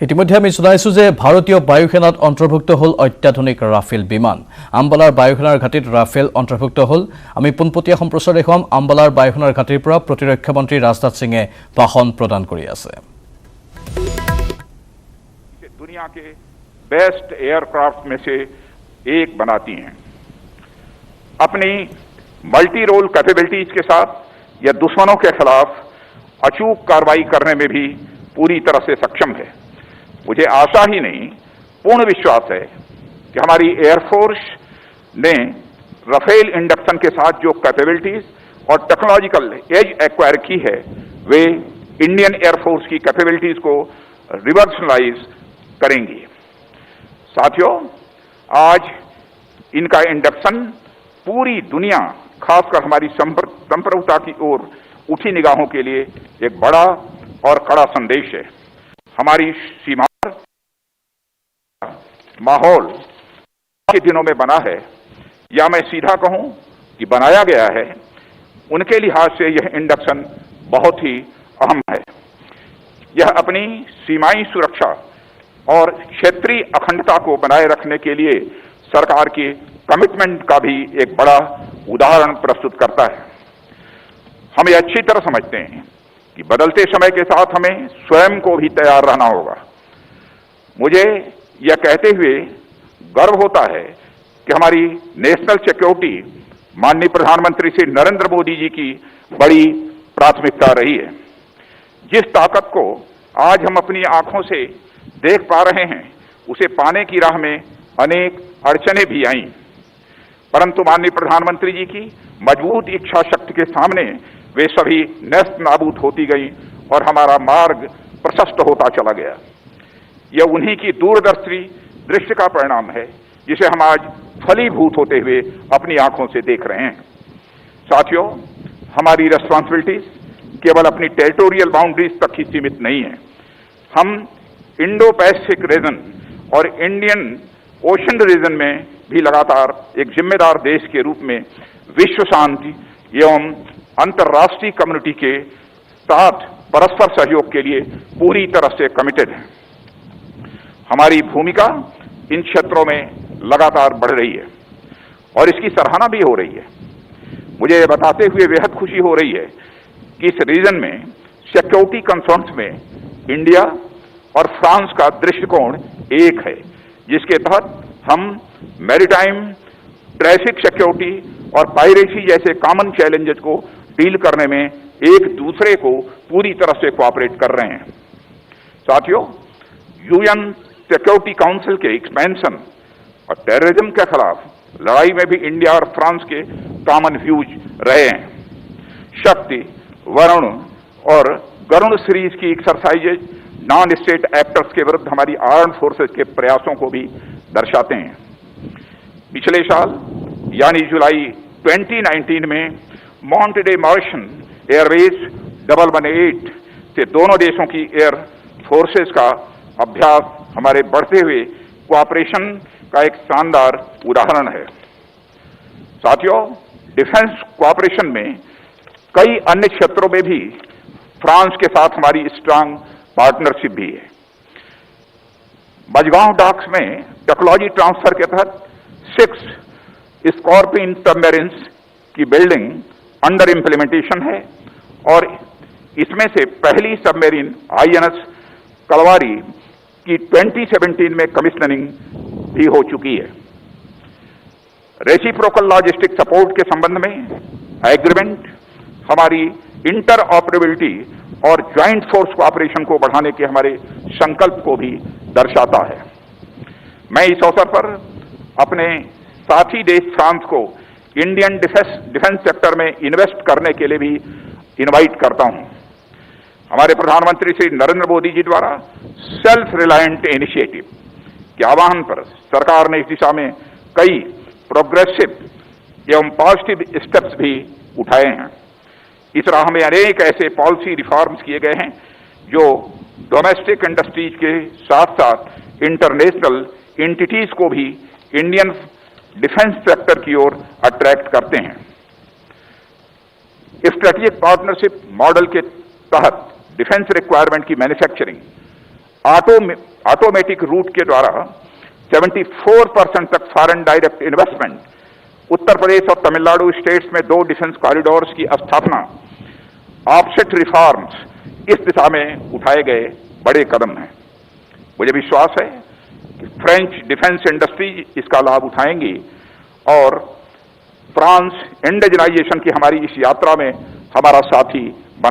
ইতিমধ্যে আমি জনাইছো যে ভাৰতীয় বায়ুসেনাত অন্তৰ্ভুক্ত হল অত্যাধুনিক ৰাফেল বিমান। আম্বালাৰ বায়ুসেনাৰ ঘাটিত ৰাফেল অন্তৰ্ভুক্ত হল। আমি পোনপটীয়া সম্প্ৰচাৰ দেখুৱাম আম্বালাৰ বায়ুসেনাৰ ঘাটিৰ পৰা প্ৰতিৰক্ষা মন্ত্ৰী ৰাজনাথ সিঙে ভাষণ প্ৰদান কৰি আছে। दुनिया के बेस्ट एयरक्राफ्ट में से एक बनाती हैं। अपनी मल्टी रोल कैपेबिलिटीज के साथ यह दुश्मनों के खिलाफ अचूक कार्रवाई करने में भी पूरी तरह से सक्षम है। मुझे आशा ही नहीं, पूर्ण विश्वास है कि हमारी एयरफोर्स ने राफेल इंडक्शन के साथ जो कैपेबिलिटीज और टेक्नोलॉजिकल एज एक्वायर की है, वे इंडियन एयरफोर्स की कैपेबिलिटीज को रिवर्सलाइज करेंगी। साथियों, आज इनका इंडक्शन पूरी दुनिया, खासकर हमारी संप्रभुता की ओर उठी निगाहों के लिए एक बड़ा और कड़ा संदेश है। हमारी सीमा माहौल के दिनों में बना है, या मैं सीधा कहूं कि बनाया गया है, उनके लिहाज से यह इंडक्शन बहुत ही अहम है। यह अपनी सीमाई सुरक्षा और क्षेत्रीय अखंडता को बनाए रखने के लिए सरकार की कमिटमेंट का भी एक बड़ा उदाहरण प्रस्तुत करता है। हम ये अच्छी तरह समझते हैं कि बदलते समय के साथ हमें स्वयं को भी तैयार रहना होगा। मुझे यह कहते हुए गर्व होता है कि हमारी नेशनल सिक्योरिटी माननीय प्रधानमंत्री श्री नरेंद्र मोदी जी की बड़ी प्राथमिकता रही है। जिस ताकत को आज हम अपनी आंखों से देख पा रहे हैं, उसे पाने की राह में अनेक अड़चनें भी आईं, परंतु माननीय प्रधानमंत्री जी की मजबूत इच्छा शक्ति के सामने वे सभी नष्ट नाबूद होती गई और हमारा मार्ग प्रशस्त होता चला गया। यह उन्हीं की दूरदर्शी दृष्टि का परिणाम है, जिसे हम आज फलीभूत होते हुए अपनी आंखों से देख रहे हैं। साथियों, हमारी रेस्पॉन्सिबिलिटीज केवल अपनी टेरिटोरियल बाउंड्रीज तक ही सीमित नहीं है। हम इंडो पैसिफिक रीजन और इंडियन ओशन रीजन में भी लगातार एक जिम्मेदार देश के रूप में विश्व शांति एवं अंतर्राष्ट्रीय कम्युनिटी के साथ परस्पर सहयोग के लिए पूरी तरह से कमिटेड है। हमारी भूमिका इन क्षेत्रों में लगातार बढ़ रही है और इसकी सराहना भी हो रही है। मुझे यह बताते हुए बेहद खुशी हो रही है कि इस रीजन में सिक्योरिटी कंसर्न्स में इंडिया और फ्रांस का दृष्टिकोण एक है, जिसके तहत हम मैरीटाइम, ट्रैफिक सिक्योरिटी और पायरेसी जैसे कॉमन चैलेंजेस को डील करने में एक दूसरे को पूरी तरह से कोऑपरेट कर रहे हैं। साथियों, यूएन सिक्योरिटी काउंसिल के एक्सपेंशन और टेररिज्म के खिलाफ लड़ाई में भी इंडिया और फ्रांस के कॉमन व्यूज रहे हैं। शक्ति, वरुण और गरुण सीरीज की एक्सरसाइजेज नॉन स्टेट एक्टर्स के विरुद्ध हमारी आर्म्ड फोर्सेस के प्रयासों को भी दर्शाते हैं। पिछले साल यानी जुलाई 2019 में मॉन्टे मॉरिशन एयरवेज 118 से दोनों देशों की एयर फोर्सेस का अभ्यास हमारे बढ़ते हुए कोऑपरेशन का एक शानदार उदाहरण है। साथियों, डिफेंस कोऑपरेशन में कई अन्य क्षेत्रों में भी फ्रांस के साथ हमारी स्ट्रांग पार्टनरशिप भी है। मझगांव डॉक्स में टेक्नोलॉजी ट्रांसफर के तहत 6 स्कॉर्पियन सबमरीन्स की बिल्डिंग अंडर इंप्लीमेंटेशन है और इसमें से पहली सबमरीन INS कलवारी की 2017 में कमिश्नरिंग भी हो चुकी है। रेसिप्रोकल लॉजिस्टिक सपोर्ट के संबंध में एग्रीमेंट हमारी इंटर ऑपरेबिलिटी और ज्वाइंट फोर्स कोऑपरेशन को बढ़ाने के हमारे संकल्प को भी दर्शाता है। मैं इस अवसर पर अपने साथी देश फ्रांस को इंडियन डिफेंस सेक्टर में इन्वेस्ट करने के लिए भी इनवाइट करता हूं। हमारे प्रधानमंत्री श्री नरेंद्र मोदी जी द्वारा सेल्फ रिलायंट इनिशिएटिव के आह्वान पर सरकार ने इस दिशा में कई प्रोग्रेसिव एवं पॉजिटिव स्टेप्स भी उठाए हैं। इस राह में अनेक ऐसे पॉलिसी रिफॉर्म्स किए गए हैं जो डोमेस्टिक इंडस्ट्रीज के साथ साथ इंटरनेशनल एंटिटीज को भी इंडियन डिफेंस सेक्टर की ओर अट्रैक्ट करते हैं। स्ट्रेटेजिक पार्टनरशिप मॉडल के तहत डिफेंस रिक्वायरमेंट की मैन्युफैक्चरिंग ऑटोमेटिक रूट के द्वारा 74% तक foreign direct investment, Uttar Pradesh और तमिलनाडु स्टेट्स में 2 डिफेंस कॉरिडोर्स की स्थापना, ऑफसेट रिफॉर्म्स, इस दिशा में उठाए गए बड़े कदम हैं। मुझे विश्वास है कि फ्रेंच डिफेंस इंडस्ट्री इसका लाभ उठाएंगी और फ्रांस इंडिजिनाइजेशन की हमारी इस यात्रा में हमारा साथी बना